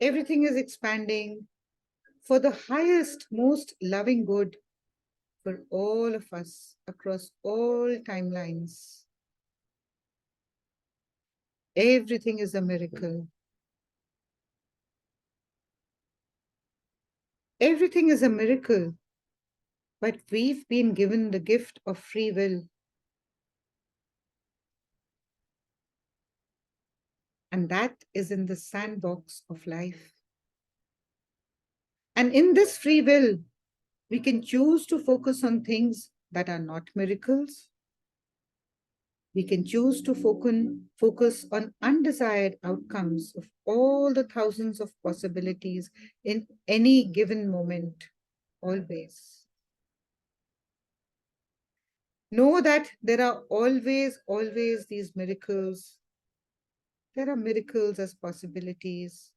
Everything is expanding for the highest, most loving good for all of us across all timelines. Everything is a miracle. Everything is a miracle, but we've been given the gift of free will. And that is in the sandbox of life. And in this free will, we can choose to focus on things that are not miracles. We can choose to focus on undesired outcomes of all the thousands of possibilities in any given moment, always. Know that there are always these miracles. There are miracles as possibilities.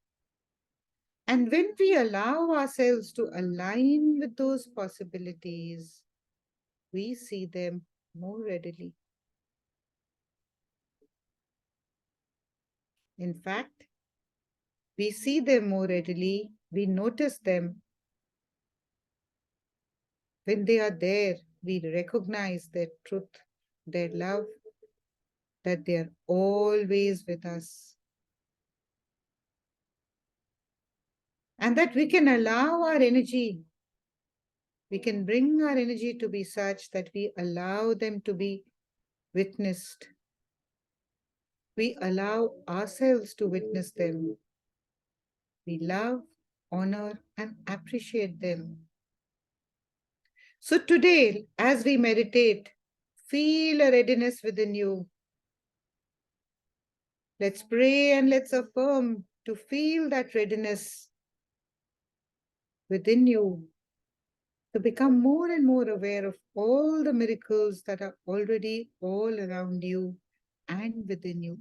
And when we allow ourselves to align with those possibilities, we see them more readily. In fact, We see them more readily. We notice them. When they are there, we recognize their truth, their love, that they are always with us. And that we can allow our energy, we can bring our energy to be such that we allow them to be witnessed. We allow ourselves to witness them. We love, honor, and appreciate them. So today, as we meditate, feel a readiness within you. Let's pray and let's affirm to feel that readiness within you, to become more and more aware of all the miracles that are already all around you and within you.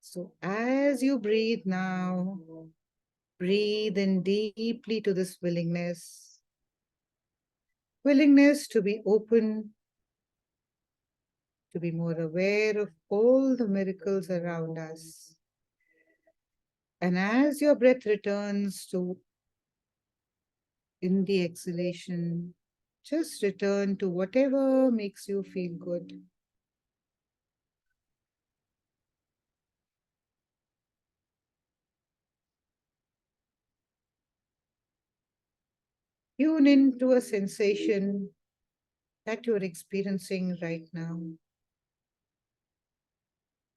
So as you breathe now, breathe in deeply to this willingness to be open, to be more aware of all the miracles around us. And as your breath returns to in the exhalation, just return to whatever makes you feel good. Tune into a sensation that you're experiencing right now.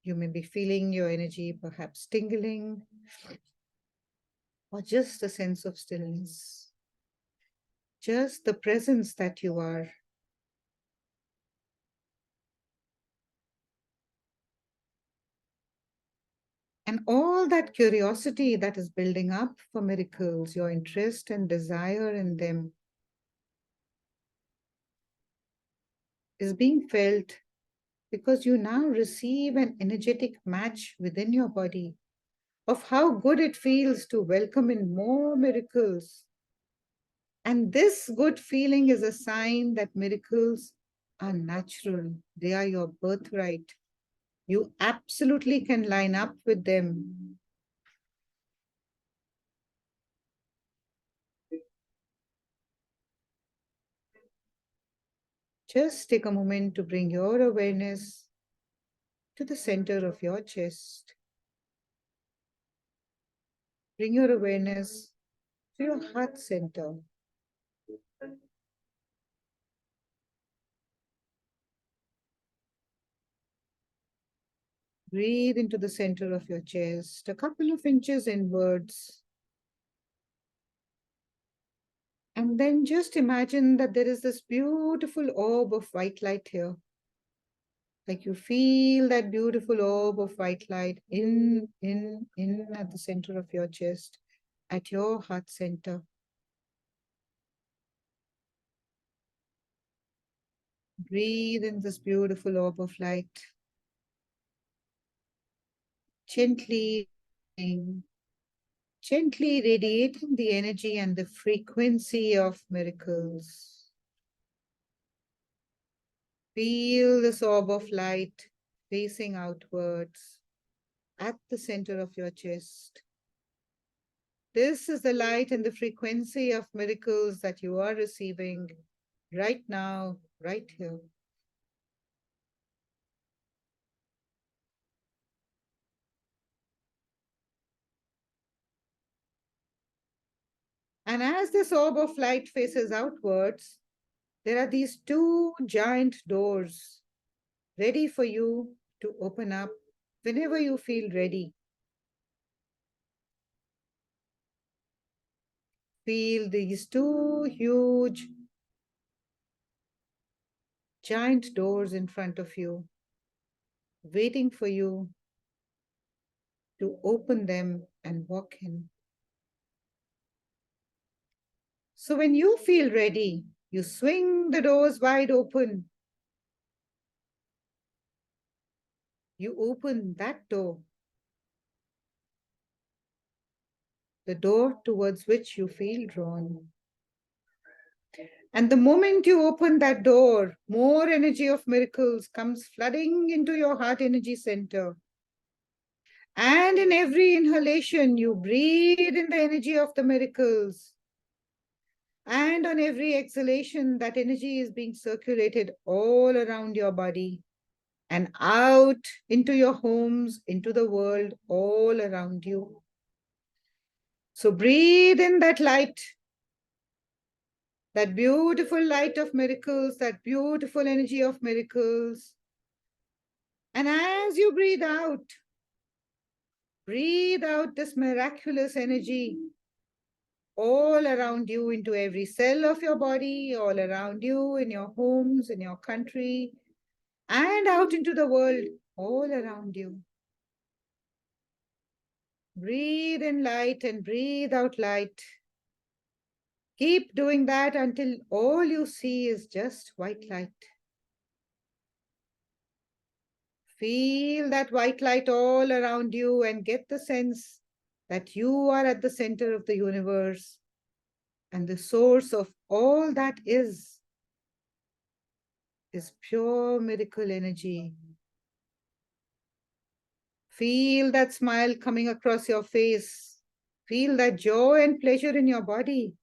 You may be feeling your energy perhaps tingling, or just a sense of stillness, just the presence that you are. And all that curiosity that is building up for miracles, your interest and desire in them, is being felt because you now receive an energetic match within your body of how good it feels to welcome in more miracles. And this good feeling is a sign that miracles are natural, they are your birthright. You absolutely can line up with them. Just take a moment to bring your awareness to the center of your chest. Bring your awareness to your heart center. Breathe into the center of your chest, a couple of inches inwards. And then just imagine that there is this beautiful orb of white light here. Like you feel that beautiful orb of white light in at the center of your chest, at your heart center. Breathe in this beautiful orb of light. Gently, gently radiating the energy and the frequency of miracles. Feel this orb of light facing outwards at the center of your chest. This is the light and the frequency of miracles that you are receiving right now, right here. And as this orb of light faces outwards, there are these two giant doors ready for you to open up whenever you feel ready. Feel these two huge giant doors in front of you, waiting for you to open them and walk in. So when you feel ready, you swing the doors wide open. You open that door, the door towards which you feel drawn. And the moment you open that door, more energy of miracles comes flooding into your heart energy center. And in every inhalation, you breathe in the energy of the miracles. And on every exhalation, that energy is being circulated all around your body and out into your homes, into the world, all around you. So breathe in that light, that beautiful light of miracles, that beautiful energy of miracles. And as you breathe out this miraculous energy all around you into every cell of your body, all around you, in your homes, in your country, and out into the world, all around you. Breathe in light and breathe out light. Keep doing that until all you see is just white light. Feel that white light all around you and get the sense that you are at the center of the universe and the source of all that is pure miracle energy. Feel that smile coming across your face. Feel that joy and pleasure in your body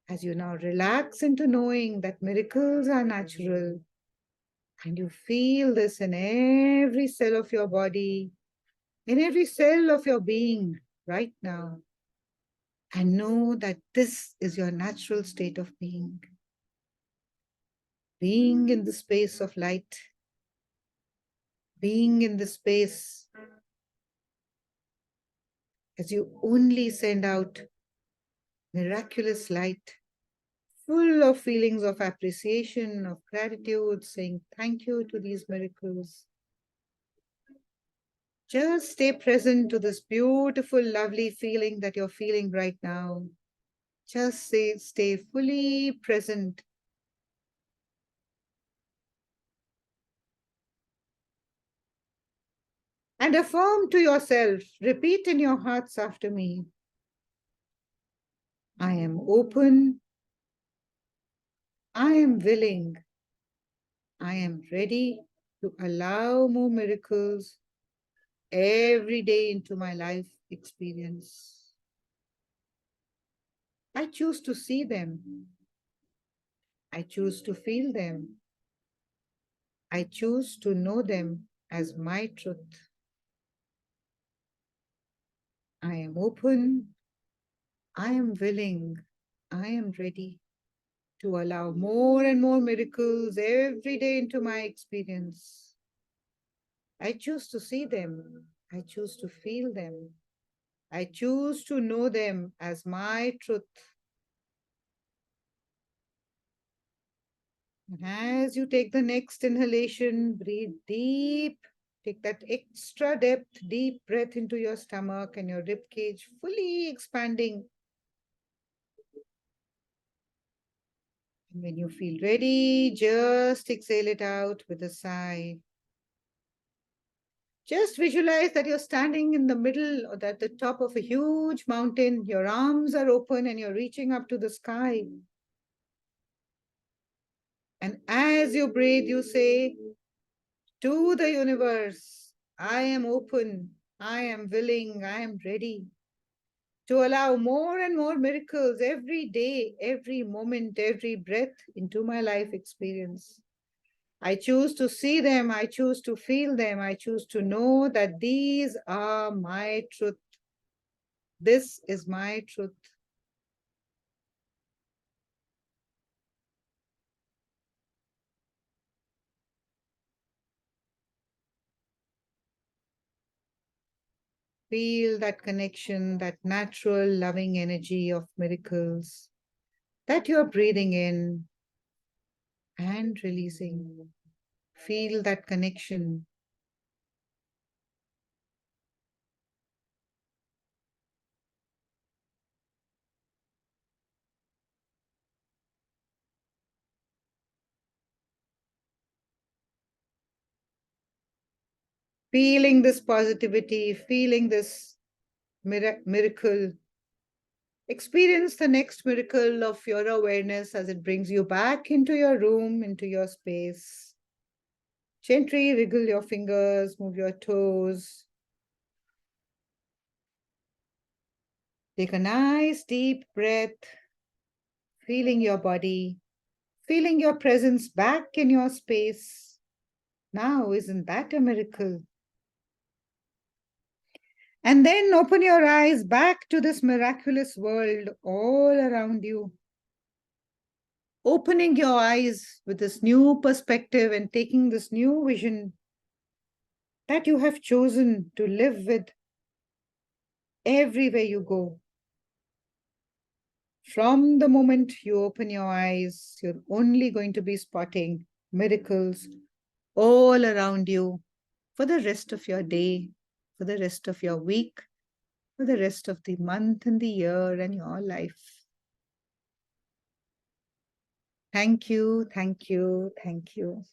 as you now relax into knowing that miracles are natural. And you feel this in every cell of your body, in every cell of your being right now. And know that this is your natural state of being. Being in the space of light, being in the space as you only send out miraculous light, full of feelings of appreciation, of gratitude, saying thank you to these miracles. Just stay present to this beautiful, lovely feeling that you're feeling right now. Just stay fully present. And affirm to yourself, repeat in your hearts after me. I am open. I am willing. I am ready to allow more miracles every day into my life experience. I choose to see them. I choose to feel them. I choose to know them as my truth. I am open. I am willing. I am ready to allow more and more miracles every day into my experience. I choose to see them. I choose to feel them. I choose to know them as my truth. And as you take the next inhalation, breathe deep. Take that extra depth, deep breath into your stomach and your rib cage, fully expanding. And when you feel ready, just exhale it out with a sigh. Just visualize that you're standing in the middle or at the top of a huge mountain. Your arms are open and you're reaching up to the sky. And as you breathe, you say to the universe, I am open, I am willing, I am ready to allow more and more miracles every day, every moment, every breath into my life experience. I choose to see them. I choose to feel them. I choose to know that these are my truth. This is my truth. Feel that connection, that natural loving energy of miracles that you're breathing in and releasing. Feel that connection. Feeling this positivity, feeling this miracle. Experience the next miracle of your awareness as it brings you back into your room, into your space. Gently wriggle your fingers, move your toes. Take a nice deep breath, feeling your body, feeling your presence back in your space. Now, isn't that a miracle? And then open your eyes back to this miraculous world all around you. Opening your eyes with this new perspective and taking this new vision that you have chosen to live with everywhere you go. From the moment you open your eyes, you're only going to be spotting miracles all around you for the rest of your day, for the rest of your week, for the rest of the month and the year and your life. Thank you, thank you, thank you.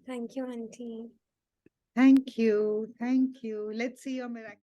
Thank you, Auntie. Thank you, thank you. Let's see your miracle.